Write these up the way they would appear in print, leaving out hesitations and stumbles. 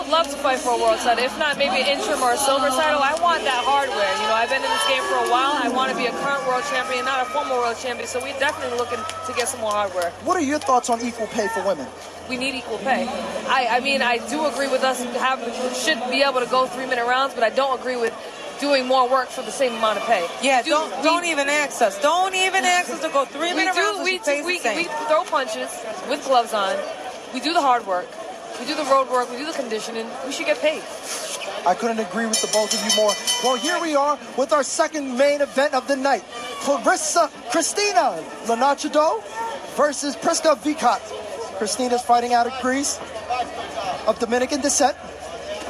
would love to fight for a world title. If not, maybe an interim or a silver title. I want that hardware. You know, I've been in this game for a while. I want to be a current world champion, not a former world champion. So we're definitely looking to get some more hardware. What are your thoughts on equal pay for women? We need equal pay. I mean, I do agree with us should be able to go 3-minute rounds, but I don't agree with doing more work for the same amount of pay. Yeah, don't even ask us. Don't even ask us to go 3-minute rounds. We throw punches with gloves on. We do the hard work. We do the road work. We do the conditioning. We should get paid. I couldn't agree with the both of you more. Well, here we are with our second main event of the night. Christina Linardatou versus Prisca Vicot. Christina's fighting out of Greece, of Dominican descent.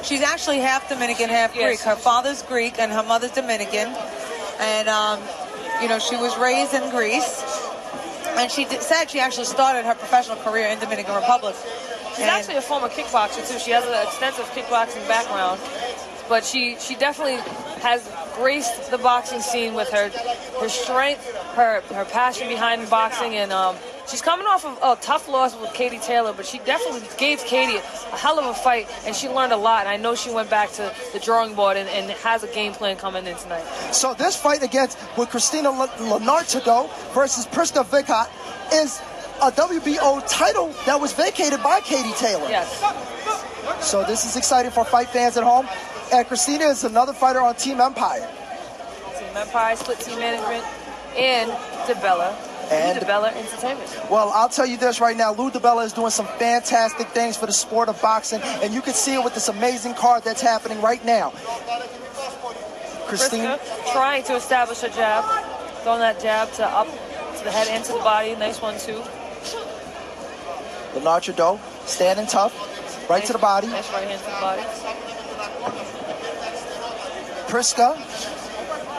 She's actually half Dominican, half Greek. Her father's Greek and her mother's Dominican. And, you know, she was raised in Greece. And she said she actually started her professional career in Dominican Republic. She's actually a former kickboxer, too. She has an extensive kickboxing background. But she definitely has graced the boxing scene with her strength, her passion behind boxing, and she's coming off of a tough loss with Katie Taylor, but she definitely gave Katie a hell of a fight, and she learned a lot. And I know she went back to the drawing board and has a game plan coming in tonight. So this fight with Christina Linardatou versus Prisca Vicot is a WBO title that was vacated by Katie Taylor. Yes. So this is exciting for fight fans at home. And Christina is another fighter on Team Empire. Team Empire, Split Team Management, and DeBella. And DeBella Entertainment. Well, I'll tell you this right now. Lou DeBella is doing some fantastic things for the sport of boxing, and you can see it with this amazing card that's happening right now. Christina trying to establish a jab, throwing that jab to the head and to the body. Nice one, too. Linardatou standing tough, right to the body. Nice right hand to the body. Prisca,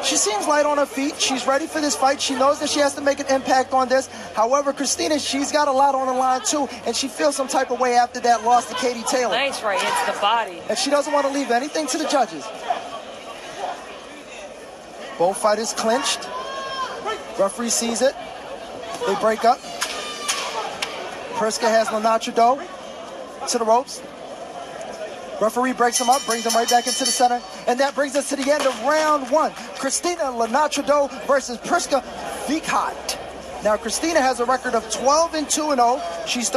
she seems light on her feet. She's ready for this fight. She knows that she has to make an impact on this. However, Christina, she's got a lot on the line too, and she feels some type of way after that loss to Katie Taylor. Nice right hand to the body. And she doesn't want to leave anything to the judges. Both fighters clinched. Referee sees it. They break up. Prisca has Linardatou to the ropes. Referee breaks him up, brings him right back into the center. And that brings us to the end of round one. Christina Linardatou versus Prisca Vicot. Now, Christina has a record of 12-2-0. She's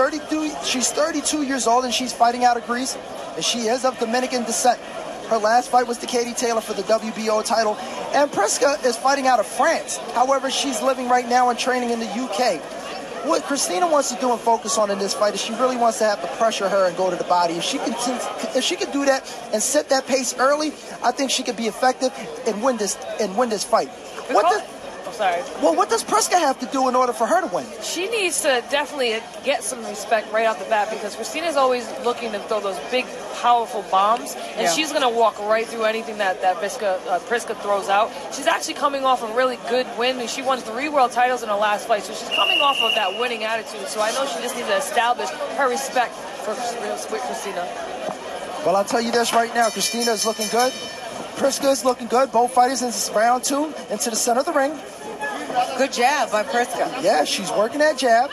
32 years old, and she's fighting out of Greece. And she is of Dominican descent. Her last fight was to Katie Taylor for the WBO title. And Prisca is fighting out of France. However, she's living right now and training in the UK. What Christina wants to do and focus on in this fight is she really wants to have to pressure her and go to the body. If she can do that and set that pace early, I think she could be effective and win this fight. What does Prisca have to do in order for her to win? She needs to definitely get some respect right off the bat, because Christina's always looking to throw those big, powerful bombs, and she's going to walk right through anything that Prisca throws out. She's actually coming off a really good win. She won 3 world titles in her last fight, so she's coming off of that winning attitude. So I know she just needs to establish her respect for Christina. Well, I'll tell you this right now. Christina is looking good. Prisca is looking good. Both fighters in round 2 into the center of the ring. Good jab by Prisca. Yeah, she's working that jab.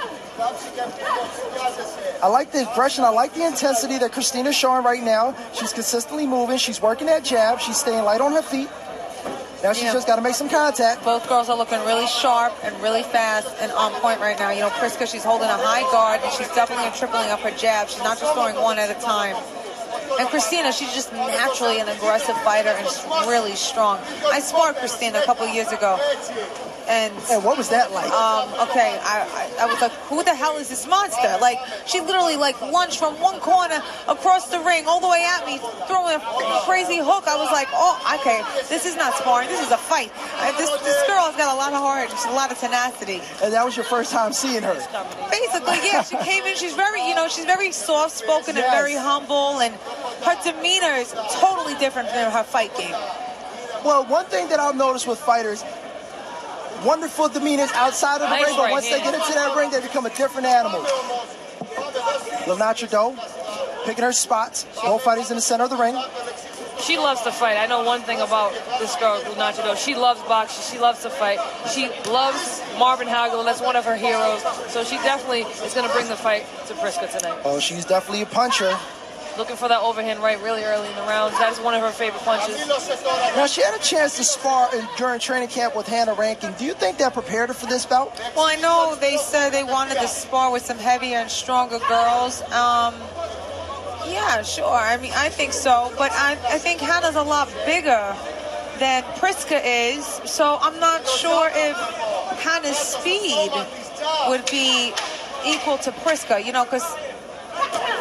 I like the aggression. I like the intensity that Christina's showing right now. She's consistently moving. She's working that jab. She's staying light on her feet. Now she's just got to make some contact. Both girls are looking really sharp and really fast and on point right now. You know, Prisca, she's holding a high guard, and she's doubling and tripling up her jab. She's not just throwing one at a time. And Christina, she's just naturally an aggressive fighter and she's really strong. I sparred Christina a couple years ago. And what was that like? Okay, I was like, who the hell is this monster? Like, she literally lunged from one corner across the ring all the way at me, throwing a crazy hook. I was like, oh, okay, this is not sparring, this is a fight. This girl has got a lot of heart, just a lot of tenacity. And that was your first time seeing her? Basically, yeah. She came in, she's very soft-spoken and very humble, and her demeanor is totally different than her fight game. Well, one thing that I've noticed with fighters, wonderful demeanors outside of the ring, but once they get into that ring, they become a different animal. Linardatou picking her spots. Both fighters in the center of the ring. She loves to fight. I know one thing about this girl, Linardatou. She loves boxing. She loves to fight. She loves Marvin Hagel. That's one of her heroes. So she definitely is going to bring the fight to Prisca tonight. Oh, she's definitely a puncher. looking for that overhand right really early in the rounds. That is one of her favorite punches. Now, she had a chance to spar during training camp with Hannah Rankin. Do you think that prepared her for this bout? Well, I know they said they wanted to spar with some heavier and stronger girls. Yeah, sure. I mean, I think so. But I think Hannah's a lot bigger than Prisca is. So I'm not sure if Hannah's speed would be equal to Prisca, you know, because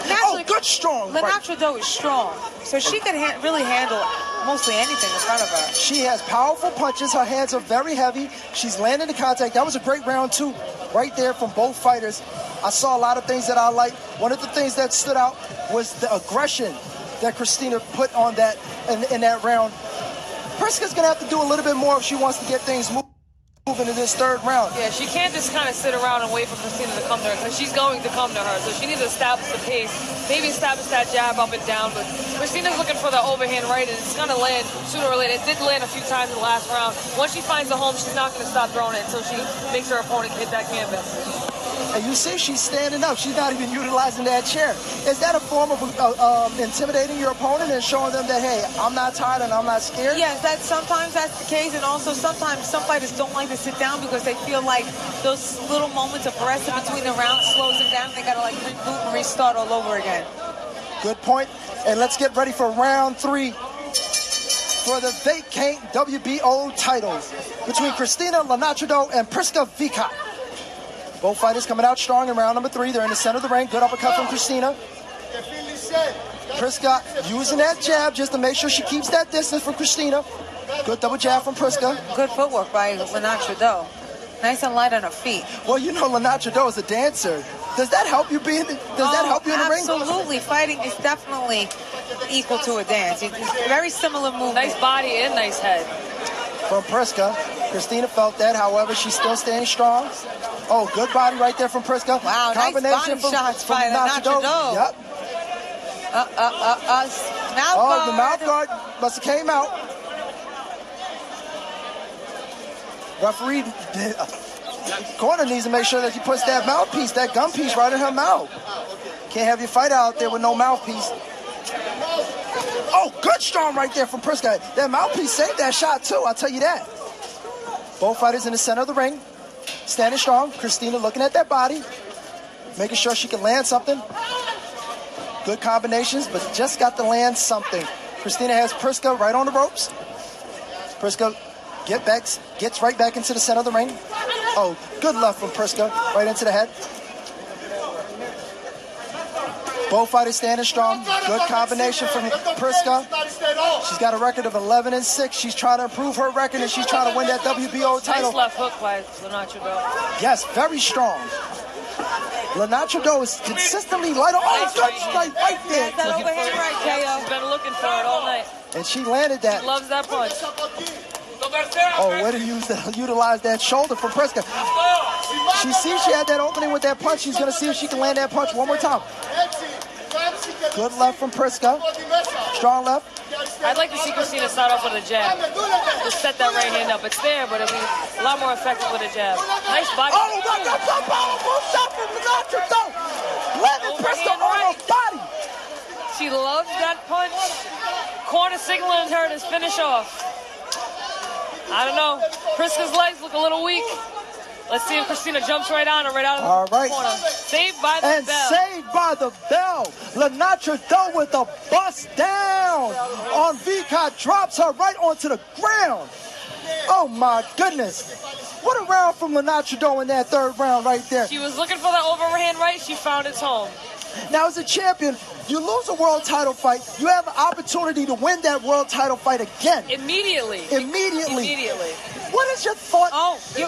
naturally, good strong. Linardatou is strong. So she can really handle mostly anything in front of her. She has powerful punches. Her hands are very heavy. She's landing the contact. That was a great round, too, right there from both fighters. I saw a lot of things that I liked. One of the things that stood out was the aggression that Christina put on that in that round. Prisca's going to have to do a little bit more if she wants to get things moving into this third round. Yeah, she can't just kind of sit around and wait for Christina to come to her, because she's going to come to her. So she needs to establish the pace, maybe establish that jab up and down. But Christina's looking for the overhand right, and it's going to land sooner or later. It did land a few times in the last round. Once she finds the home, she's not going to stop throwing it until she makes her opponent hit that canvas. And you see she's standing up. She's not even utilizing that chair. Is that a form of intimidating your opponent and showing them that, hey, I'm not tired and I'm not scared? Yes, sometimes that's the case. And also sometimes some fighters don't like to sit down because they feel like those little moments of rest in between the rounds slows them down. They got to like reboot and restart all over again. Good point. And let's get ready for round 3 for the vacant WBO titles between Christina Linardatou and Prisca Vicot. Both fighters coming out strong in round number 3. They're in the center of the ring. Good uppercut from Christina. Prisca using that jab just to make sure she keeps that distance from Christina. Good double jab from Prisca. Good footwork by Linardatou. Nice and light on her feet. Well, you know Linardatou is a dancer. Does that help you in the ring? Absolutely. Fighting is definitely equal to a dance. It's very similar movement. Nice body and nice head. From Prisca. Christina felt that. However, she's still standing strong. Oh, good body right there from Prisca. Wow, combination nice body shots by Linardatou. Yep. Mouth guard. The mouth guard must have came out. Referee, corner needs to make sure that he puts that mouthpiece, that gun piece right in her mouth. Can't have your fighter out there with no mouthpiece. Oh, good strong right there from Prisca. That mouthpiece saved that shot too, I'll tell you that. Both fighters in the center of the ring. Standing strong. Christina looking at that body. Making sure she can land something. Good combinations, but just got to land something. Christina has Prisca right on the ropes. Prisca gets right back into the center of the ring. Oh, good left from Prisca. Right into the head. Both fighters standing strong. Good combination from Prisca. She's got a record of 11-6. She's trying to improve her record, and she's trying to win that WBO title. Nice left hook by Linardatou. Yes, very strong. Linardatou is consistently light on. Oh, good strike right there. That overhand right, KO. She's been looking for it all night. And she landed that. She loves that punch. Oh, way to utilize that shoulder from Prisca. She sees she had that opening with that punch. She's going to see if she can land that punch one more time. Good left from Prisca. Strong left. I'd like to see Christina start off with a jab. Just set that right hand up. It's there, but it'll be a lot more effective with a jab. Nice body. Oh, my God. Powerful shot from Linardatou. Landed Prisca on her body. She loves that punch. Corner signaling her to finish off. I don't know. Prisca's legs look a little weak. Let's see if Christina jumps right on her, right out of the corner. Saved by the bell. Saved by the bell. Linardatou with a bust down on Vicot. Drops her right onto the ground. Oh, my goodness. What a round from Linardatou in that third round right there. She was looking for that overhand right. She found its home. Now, as a champion, you lose a world title fight, you have an opportunity to win that world title fight again. Immediately. What is your thought? Oh, you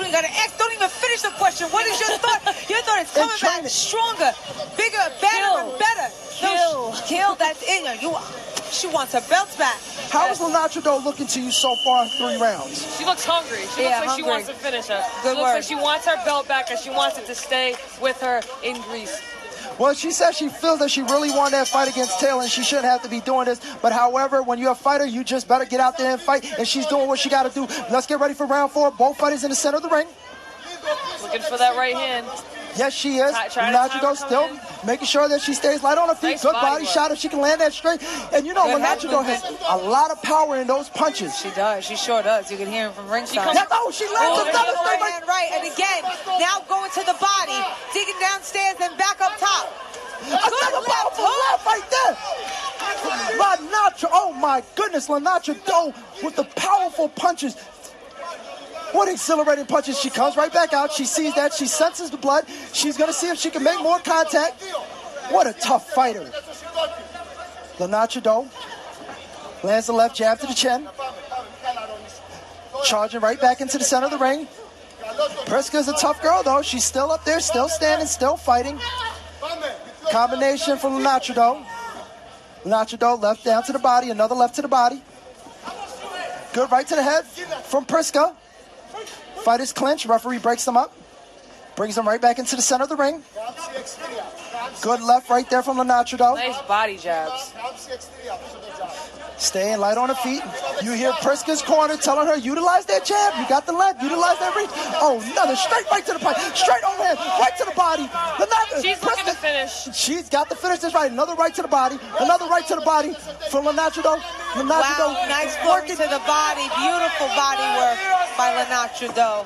don't got to ask. Don't even finish the question. What is your thought? Your thought is coming back stronger, bigger, better, and better. Kill. That's it. She wants her belts back. How is Linardatou looking to you so far in 3 rounds? She looks hungry. She looks like she wants to finish her. She looks like she wants her belt back and she wants it to stay with her in Greece. Well, she says she feels that she really won that fight against Taylor and she shouldn't have to be doing this. But however, when you're a fighter, you just better get out there and fight. And she's doing what she got to do. Let's get ready for round 4. Both fighters in the center of the ring. Looking for that right hand. Yes, she is. Try to time Linardatou her still coming making sure that she stays light on her feet. Nice Good body body work. shot if she can land that straight. And you know, Good head Linardatou has movement. a lot of power in those punches. She does. She sure does. You can hear him from ringside. comes- Yeah, oh, she lands Oh, another straight right hand right. And again, now going to the body, digging downstairs, then back up top. Another powerful left right there. Linardatou, oh my goodness, Linardatou with the powerful punches. What exhilarating punches. She comes right back out. She sees that. She senses the blood. She's going to see if she can make more contact. What a tough fighter. Linardatou lands the left jab to the chin. Charging right back into the center of the ring. Prisca's a tough girl, though. She's still up there, still standing, still fighting. Combination from Linardatou. Linardatou left down to the body, another left to the body. Good right to the head from Prisca. Fighters clinch, referee breaks them up. Brings them right back into the center of the ring. Good left right there from Linardatou. Nice body jabs. Staying light on her feet. You hear Prisca's corner telling her, utilize that jab. You got the left, utilize that reach. Oh, another straight right to the body. Straight overhand, right to the body. She's looking to finish. She's got the finish. That's right. Another right to the body. Another right to the body from Linardatou. Wow, nice working to the body. Beautiful body work by Linardatou.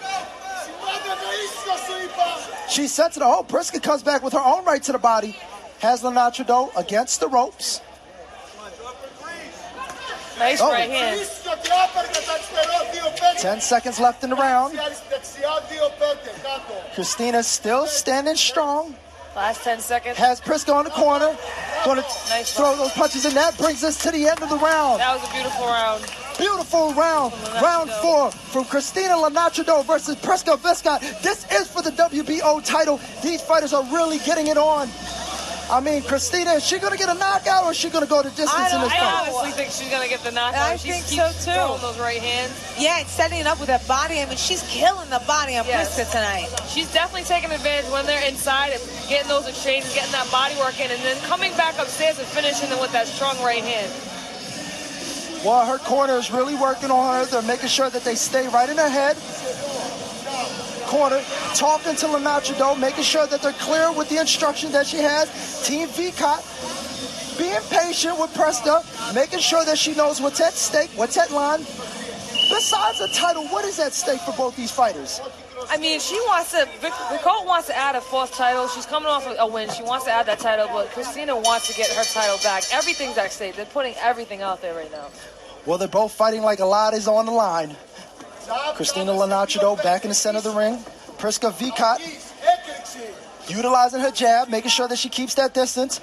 She sets it. Oh, Prisca comes back with her own right to the body. Has Linardatou against the ropes. Nice Oh. right hand. 10 seconds left in the round. Christina still standing strong. Last 10 seconds. Has Prisca on the corner. Going to Nice throw one. those punches in. That brings us to the end of the round. That was a beautiful round. Beautiful round. Round 4 from Christina Linardatou versus Prisca Vicot. This is for the WBO title. These fighters are really getting it on. I mean, Christina, is she going to get a knockout or is she going to go the distance in this I fight? honestly think she's going to get the knockout. I She think keeps so, too. throwing those right hands. Yeah, and setting it up with that body. I mean, she's killing the body on Yes. Prisca tonight. She's definitely taking advantage when they're inside, getting those exchanges, getting that body work in, and then coming back upstairs and finishing them with that strong right hand. Well, her corner is really working on her. They're making sure that they stay right in her head. Corner, talking to Linardatou, making sure that they're clear with the instruction that she has. Team Vicot being patient with Prisca, making sure that she knows what's at stake, what's at line. Besides the title, what is at stake for both these fighters? I mean, Vicot wants to add a fourth title. She's coming off a win. She wants to add that title, but Christina wants to get her title back. Everything's at stake. They're putting everything out there right now. Well, they're both fighting like a lot is on the line. Christina Linardatou back in the center of the ring. Prisca Vicot utilizing her jab, making sure that she keeps that distance.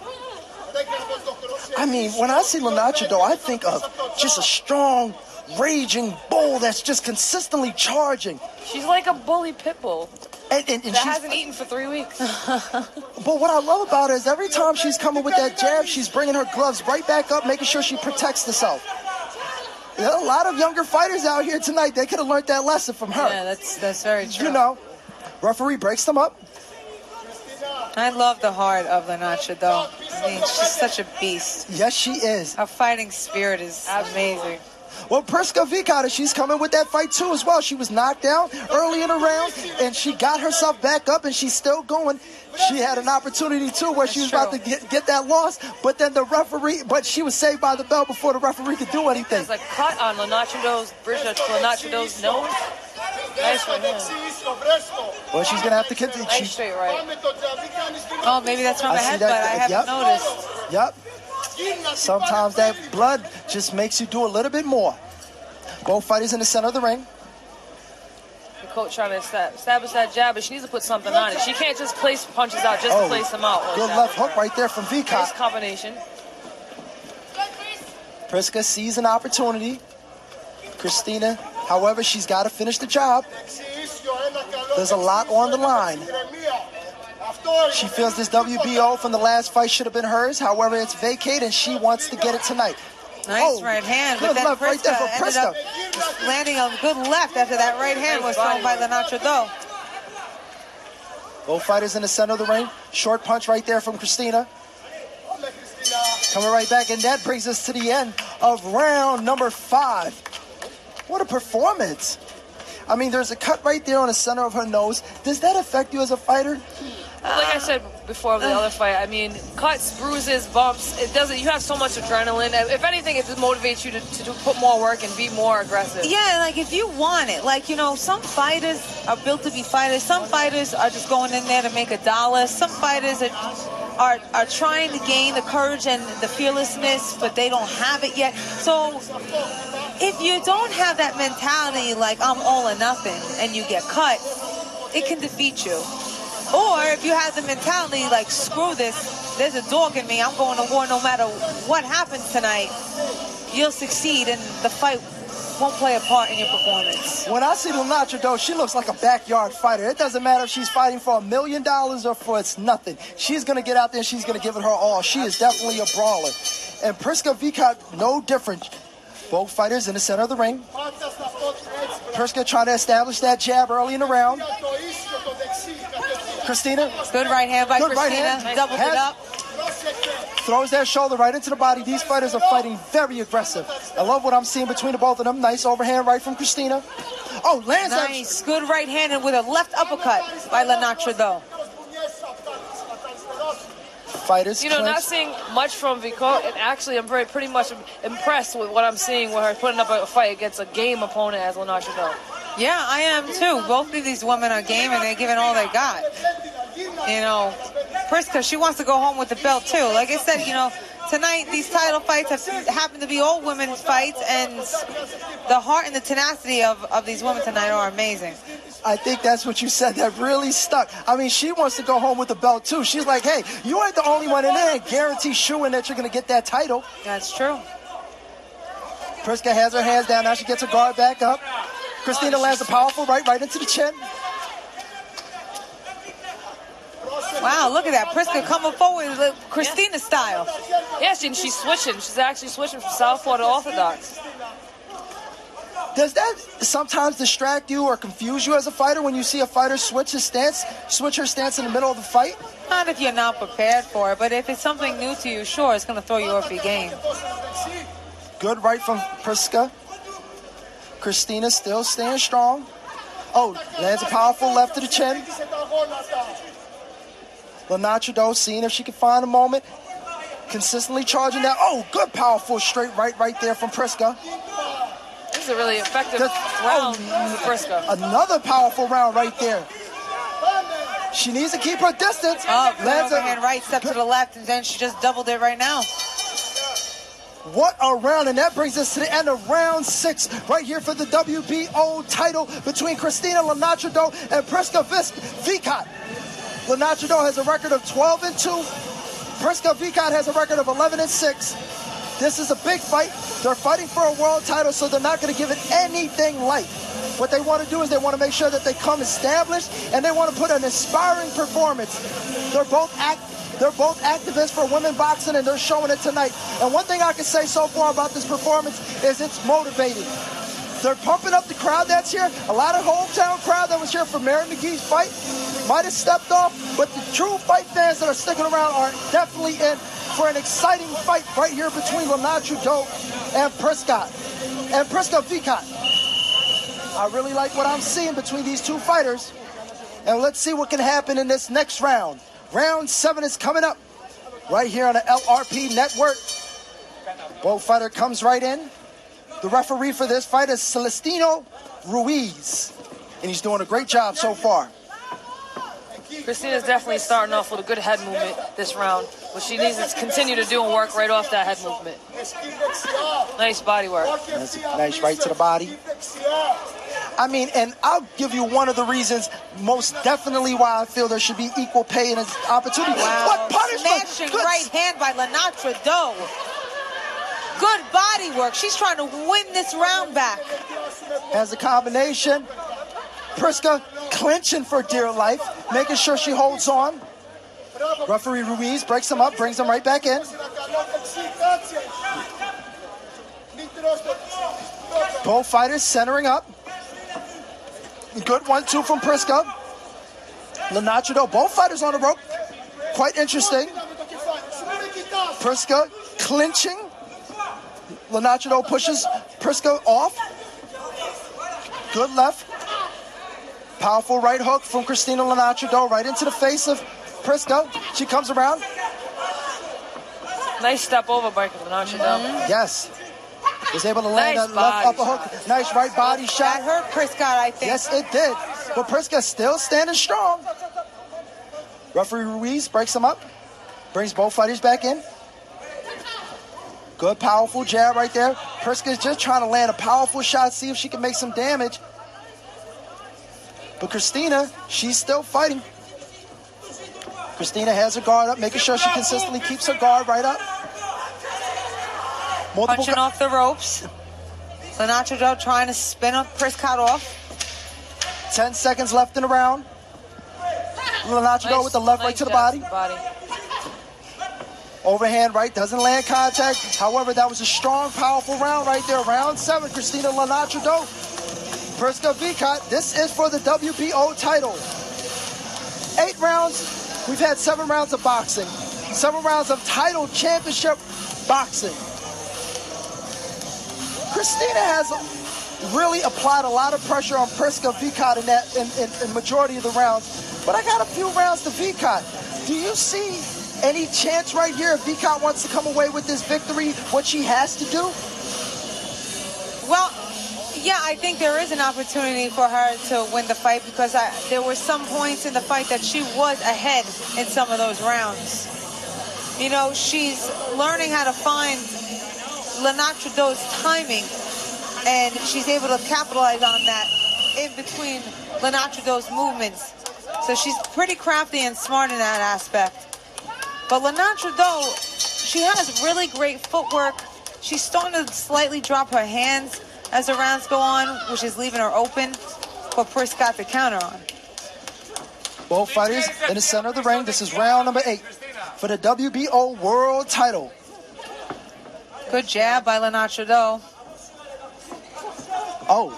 I mean, when I see Linardatou, I think of just a strong, raging bull that's just consistently charging. She's like a bully pit bull And that she's, hasn't eaten for 3 weeks. but what I love about her is every time she's coming with that jab, she's bringing her gloves right back up, making sure she protects herself. There are a lot of younger fighters out here tonight. They could have learned that lesson from her. Yeah, that's very true. You know, referee breaks them up. I love the heart of Linardatou. I mean, she's such a beast. Yes, she is. Her fighting spirit is amazing. Well, Prisca Vicot, she's coming with that fight too as well. She was knocked down early in the round, and she got herself back up, and she's still going. She had an opportunity too where she was about to get that loss, but then the referee, but she was saved by the bell before the referee could do anything. There's a cut on Linardatou's nose. Nice right hand. Well, she's gonna have to continue. Nice straight right. Oh, maybe that's from I the see headbutt. that. I haven't Yep. noticed. Yep. Sometimes that blood just makes you do a little bit more. Both fighters in the center of the ring. The coach trying to establish that jab, but she needs to put something on it. She can't just place punches out just to place them out. Good left hook right there from Nice Vicot. combination. Prisca sees an opportunity. Christina, however, she's got to finish the job. There's a lot on the line. She feels this WBO from the last fight should have been hers. However, it's vacated, and she wants to get it tonight. Nice right hand, but good then left right there for ended up landing a good left after that right hand was thrown by Linardatou. Both fighters in the center of the ring. Short punch right there from Christina. Coming right back, and that brings us to the end of round number 5. What a performance. I mean, there's a cut right there on the center of her nose. Does that affect you as a fighter? Like I said before the other fight, I mean, cuts, bruises, bumps, it doesn't, you have so much adrenaline. If anything, it just motivates you to put more work and be more aggressive. Yeah, like if you want it, like, you know, some fighters are built to be fighters. Some fighters are just going in there to make $1. Some fighters are trying to gain the courage and the fearlessness, but they don't have it yet. So if you don't have that mentality, like I'm all or nothing, and you get cut, it can defeat you. Or if you have the mentality like, screw this, there's a dog in me, I'm going to war no matter what happens tonight, you'll succeed and the fight won't play a part in your performance. When I see Linardatou, she looks like a backyard fighter. It doesn't matter if she's fighting for $1 million or for it's nothing. She's going to get out there and she's going to give it her all. She is definitely a brawler. And Prisca Vicot, no different. Both fighters in the center of the ring. Prisca trying to establish that jab early in the round. Christina. Good right hand by Good Christina. Right hand. Doubled it up. Throws that shoulder right into the body. These fighters are fighting very aggressive. I love what I'm seeing between the both of them. Nice overhand right from Christina. Oh, lands that. Nice. Good right hand and with a left uppercut by Linardatou. Fighters. You know, not seeing much from Vicot, and actually I'm pretty much impressed with what I'm seeing with her putting up a fight against a game opponent as Linardatou. Yeah, I am too. Both of these women are game and they're giving all they got. You know, Prisca, she wants to go home with the belt too. Like I said, you know, tonight these title fights happen to be all women's fights, and the heart and the tenacity of these women tonight are amazing. I think that's what you said that really stuck. I mean, she wants to go home with the belt too. She's like, hey, you ain't the only one in there. Guarantee shooing that you're going to get that title. That's true. Prisca has her hands down. Now she gets her guard back up. Christina lands a powerful right into the chin. Wow, look at that. Prisca coming forward, Christina style. Yes, and she's switching. She's actually switching from southpaw to orthodox. Does that sometimes distract you or confuse you as a fighter when you see a fighter switch her stance in the middle of the fight? Not if you're not prepared for it, but if it's something new to you, sure, it's going to throw you off your game. Good right from Prisca. Christina still staying strong. Oh, lands a powerful left to the chin. Linardatou seeing if she can find a moment. Consistently charging that. Oh, good powerful straight right there from Prisca. This is a really effective round for Prisca. Another powerful round right there. She needs to keep her distance. Oh, lands overhand right, step to the left, and then she just doubled it right now. What a round, and that brings us to the end of round 6 right here for the WBO title between Christina Linardatou and Prisca Vicot. Linardatou has a record of 12-2. Prisca Vicot has a record of 11-6. This is a big fight. They're fighting for a world title, so they're not going to give it anything light. What they want to do is they want to make sure that they come established, and they want to put an inspiring performance. They're both activists for women boxing, and they're showing it tonight. And one thing I can say so far about this performance is it's motivating. They're pumping up the crowd that's here. A lot of hometown crowd that was here for Mary McGee's fight might have stepped off, but the true fight fans that are sticking around are definitely in for an exciting fight right here between Linardatou and Prisca Vicot. I really like what I'm seeing between these two fighters. And let's see what can happen in this next round. Round 7 is coming up right here on the LRP network. Both fighter comes right in. The referee for this fight is Celestino Ruiz, and he's doing a great job so far. Christina's definitely starting off with a good head movement this round, but she needs to continue to do and work right off that head movement. Nice body work. Nice right to the body. I mean, and I'll give you one of the reasons most definitely why I feel there should be equal pay and opportunity. Wow. What punishment! Smashing right hand by Linardatou. Good body work. She's trying to win this round back. Has a combination. Prisca clinching for dear life, making sure she holds on. Referee Ruiz breaks him up, brings him right back in. Both fighters centering up. Good 1-2 from Prisca. Linardatou, both fighters on the rope. Quite interesting. Prisca clinching. Linardatou pushes Prisca off. Good left. Powerful right hook from Christina Linardatou right into the face of Prisca, she comes around. Nice step over by Linardatou. Yes. Was able to land Nice that left upper body hook. Nice right body shot. That hurt Prisca, I think. Yes, it did. But Prisca still standing strong. Referee Ruiz breaks him up. Brings both fighters back in. Good, powerful jab right there. Prisca is just trying to land a powerful shot, see if she can make some damage. But Christina, she's still fighting. Christina has her guard up, making sure she consistently keeps her guard right up. Punching off the ropes. Linardatou trying to spin Prisca off. 10 seconds left in the round. Linardatou with the left right to the body. Overhand right, doesn't land contact. However, that was a strong, powerful round right there. Round 7, Christina Linardatou, Prisca Vicot. This is for the WBO title. 8 rounds. We've had 7 rounds of boxing. 7 rounds of title championship boxing. Christina has really applied a lot of pressure on Prisca Vicot in majority of the rounds. But I got a few rounds to Vicot. Do you see any chance right here if Vicot wants to come away with this victory, what she has to do? Well, yeah, I think there is an opportunity for her to win the fight because there were some points in the fight that she was ahead in some of those rounds. You know, she's learning how to find Linardato's timing, and she's able to capitalize on that in between Linardato's movements. So she's pretty crafty and smart in that aspect. But Linardatou, she has really great footwork. She's starting to slightly drop her hands as the rounds go on, which is leaving her open for Prisca to counter on. Both fighters in the center of the ring. This is round number 8 for the WBO World Title. Good jab by Linardatou. Oh,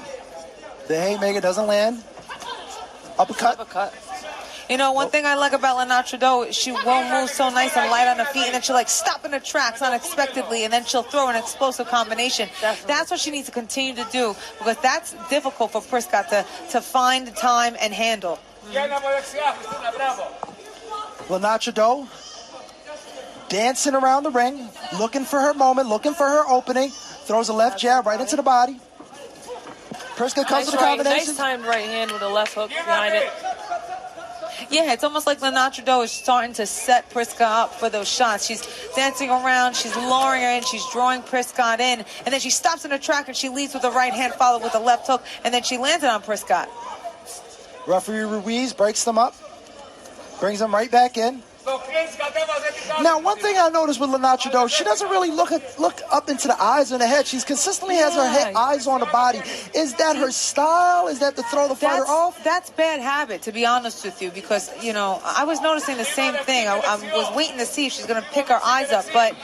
the haymaker doesn't land. Uppercut. You know, one thing I like about Linardatou, she won't move so nice and light on her feet, and then she'll like stop in her tracks unexpectedly, and then she'll throw an explosive combination. Definitely. That's what she needs to continue to do, because that's difficult for Prisca to find time and handle. Linardatou dancing around the ring, looking for her moment, looking for her opening. Throws a left jab right into the body. Prisca comes with the combination. Nice timed right hand with a left hook behind it. Yeah, it's almost like Linardatou is starting to set Prisca up for those shots. She's dancing around, she's lowering her in, she's drawing Prisca in, and then she stops in her track and she leads with the right hand, followed with a left hook, and then she lands it on Prisca. Referee Ruiz breaks them up, brings them right back in. Now, one thing I noticed with Linardatou, she doesn't really look up into the eyes or the head. She's consistently has her eyes on the body. Is that her style? Is that to throw the fighter off? That's bad habit, to be honest with you, because, you know, I was noticing the same thing. I was waiting to see if she's going to pick her eyes up, but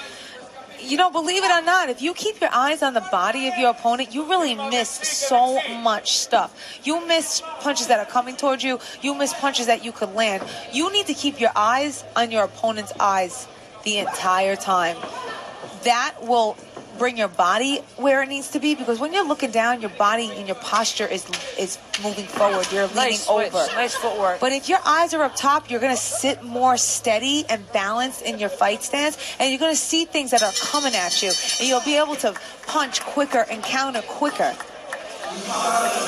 you know, believe it or not, if you keep your eyes on the body of your opponent, you really miss so much stuff. You miss punches that are coming towards you. You miss punches that you could land. You need to keep your eyes on your opponent's eyes the entire time. That will bring your body where it needs to be, because when you're looking down, your body and your posture is moving forward. You're leaning over. Nice footwork. But if your eyes are up top, you're going to sit more steady and balanced in your fight stance, and you're going to see things that are coming at you, and you'll be able to punch quicker and counter quicker.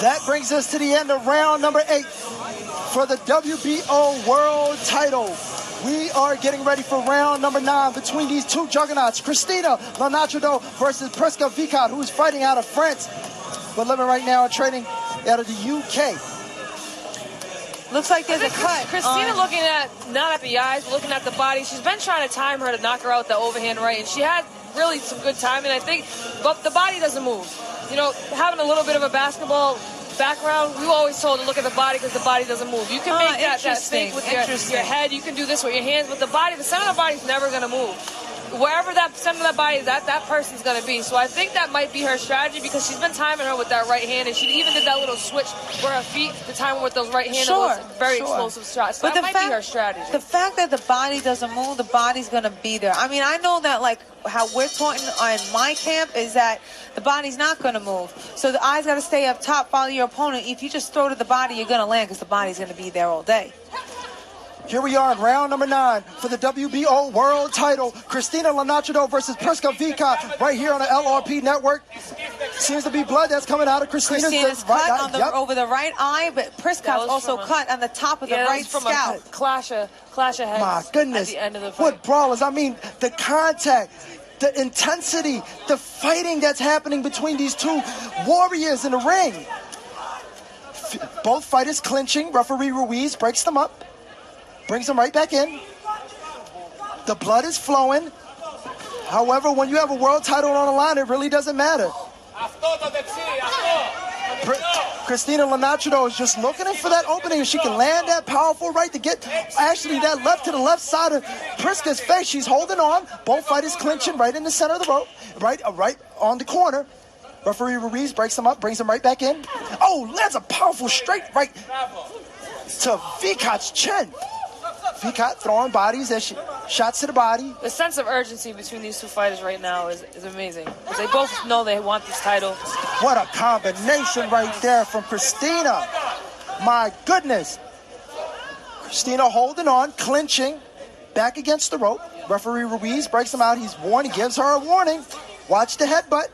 That brings us to the end of round number 8 for the WBO World Title. We are getting ready for round number 9 between these two juggernauts, Christina Linardatou versus Prisca Vicot, who is fighting out of France, but living right now and training out of the UK. Looks like there's a cut. Christina looking at, not at the eyes, but looking at the body. She's been trying to time her to knock her out with the overhand right, and she had really some good timing, I think, but the body doesn't move. You know, having a little bit of a basketball background, we were always told to look at the body because the body doesn't move. You can make that fake with your head. You can do this with your hands, but the body, the center of the body is never going to move. Wherever that center of the body is, that person's going to be. So I think that might be her strategy, because she's been timing her with that right hand, and she even did that little switch for her feet to time her with those right hand. Very explosive shots. So that might be her strategy. The fact that the body doesn't move, the body's going to be there. I mean, I know that, like, how we're taught in my camp is that the body's not going to move. So the eyes got to stay up top, follow your opponent. If you just throw to the body, you're going to land, because the body's going to be there all day. Here we are in round number 9 for the WBO World Title. Christina Linardatou versus Prisca Vicot right here on the LRP Network. Seems to be blood that's coming out of Christina's cut right on eye. over the right eye, but Prisca's also cut on the top of the right from scalp. A clash of heads. My goodness, at the end of the fight. what brawlers. I mean, the contact, the intensity, the fighting that's happening between these two warriors in the ring. Both fighters clinching. Referee Ruiz breaks them up. Brings them right back in. The blood is flowing. However, when you have a world title on the line, it really doesn't matter. Christina Linardatou is just looking for that opening, and she can land that powerful right to get actually that left to the left side of Prisca's face. She's holding on. Both fighters clinching right in the center of the rope, right on the corner. Referee Ruiz breaks them up, brings them right back in. Oh, lands a powerful straight right to Vicot's chin. Vicot throwing bodies as she shots to the body. The sense of urgency between these two fighters right now is amazing. Because they both know they want this title. What a combination right there from Christina. My goodness. Christina holding on, clinching, back against the rope. Referee Ruiz breaks him out. He's warned. He gives her a warning. Watch the headbutt.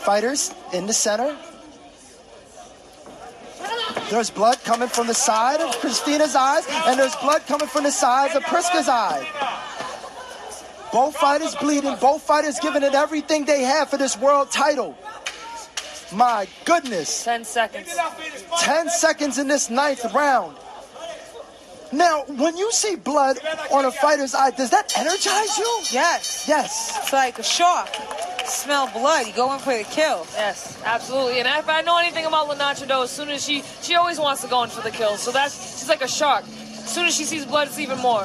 Fighters in the center. There's blood coming from the side of Christina's eyes, and there's blood coming from the sides of Prisca's eye. Both fighters bleeding, both fighters giving it everything they have for this world title. My goodness. 10 seconds. 10 seconds in this 9th round. Now, when you see blood on a fighter's eye, does that energize you? Yes. Yes. It's like a shark. Smell blood, you go in for the kill. Yes, absolutely. And if I know anything about Linardatou, as soon as she always wants to go in for the kill. So she's like a shark. As soon as she sees blood, it's even more.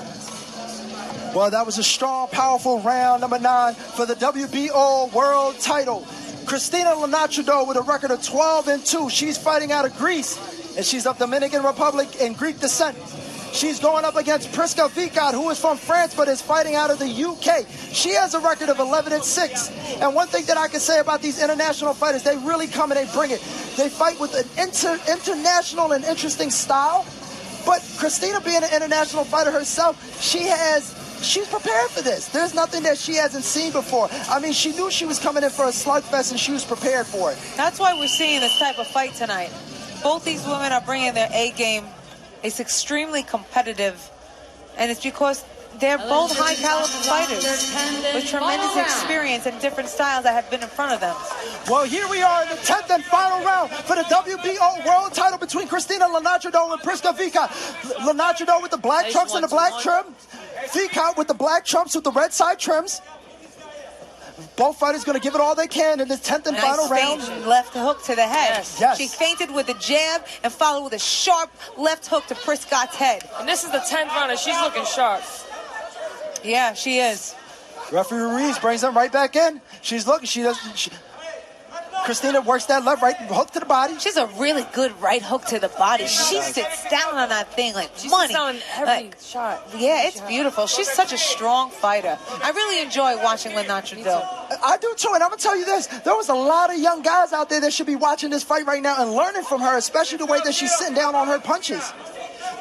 Well, that was a strong, powerful round number 9 for the WBO World Title. Christina Linardatou with a record of 12-2. She's fighting out of Greece, and she's of Dominican Republic and Greek descent. She's going up against Prisca Vicot, who is from France but is fighting out of the UK. She has a record of 11-6. And one thing that I can say about these international fighters, they really come and they bring it. They fight with an international and interesting style. But Christina, being an international fighter herself, she's prepared for this. There's nothing that she hasn't seen before. I mean, she knew she was coming in for a slugfest, and she was prepared for it. That's why we're seeing this type of fight tonight. Both these women are bringing their A game. It's extremely competitive, and it's because they're both high-caliber fighters with tremendous experience and different styles that have been in front of them. Well, here we are in the 10th and final round for the WBO World Title between Christina Linardatou and Prisca Vicot. Linardatou with the black trunks and the black trim. Vicot with the black trunks with the red side trims. Both fighters going to give it all they can in this 10th and final round. Left hook to the head. Yes. She feinted with a jab and followed with a sharp left hook to Priscot's head. And this is the 10th round, and she's looking sharp. Yeah, she is. Referee Ruiz brings them right back in. She's looking. Christina works that left right hook to the body. She's a really good right hook to the body. She sits down on that thing like She money. sits down every shot. Yeah, it's beautiful. She's such a strong fighter. I really enjoy watching Linardatou. I do too, and I'm gonna tell you this: there was a lot of young guys out there that should be watching this fight right now and learning from her, especially the way that she's sitting down on her punches.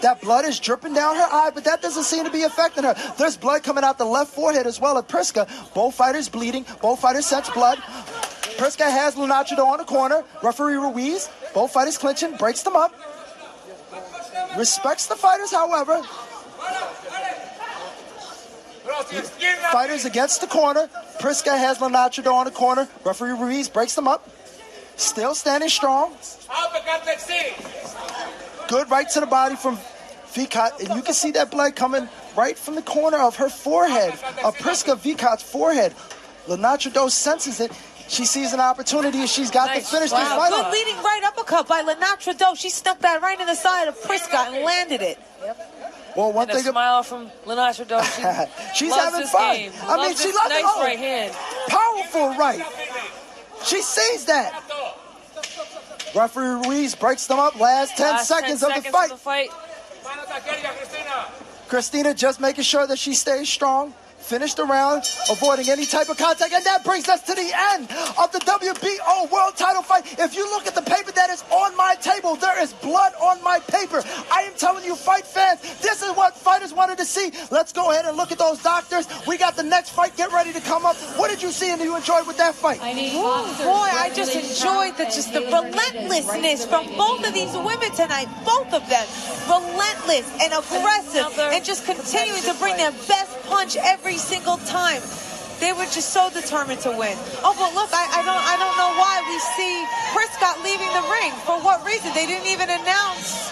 That blood is dripping down her eye, but that doesn't seem to be affecting her. There's blood coming out the left forehead as well as Prisca. Both fighters bleeding. Both fighters sense blood. Prisca has Linardatou on the corner. Referee Ruiz, both fighters clinching, breaks them up. Respects the fighters, however. Fighters against the corner. Prisca has Linardatou on the corner. Referee Ruiz breaks them up. Still standing strong. Good right to the body from Vicot. And you can see that blood coming right from the corner of her forehead, of Prisca Vicot's forehead. Linardatou senses it. She sees an opportunity and she's got to finish this fight. Good leading right uppercut by Linardatou. She stuck that right in the side of Prisca and landed it. Yep. Well, one and thing a smile from Linardatou. She's loves having this fun. game. I mean, she loves nice it. Right hand. Powerful right. She sees that. Referee Ruiz breaks them up. Last 10 seconds of the fight. Christina just making sure that she stays strong. finished the round, avoiding any type of contact. And that brings us to the end of the WBO world title fight. If you look at the paper that is on my table, there is blood on my paper. I am telling you, fight fans, this is what fighters wanted to see. Let's go ahead and look at those doctors. We got the next fight. Get ready to come up. What did you see and you enjoyed with that fight? Boy, I just enjoyed the relentlessness from both of these women tonight. Both of them relentless and aggressive and just continuing to bring their best punch every single time. They were just so determined to win. Oh, but look, I don't know why we see Prisca leaving the ring. For what reason? They didn't even announce.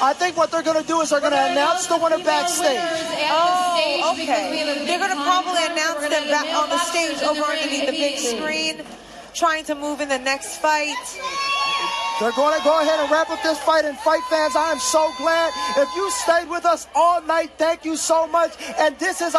I think what they're going to do is they're going to announce the winner backstage. Oh, okay. They're going to probably announce them back on the stage over underneath the big screen, trying to move in the next fight. They're going to go ahead and wrap up this fight. And fight fans, I am so glad. If you stayed with us all night, thank you so much. And this is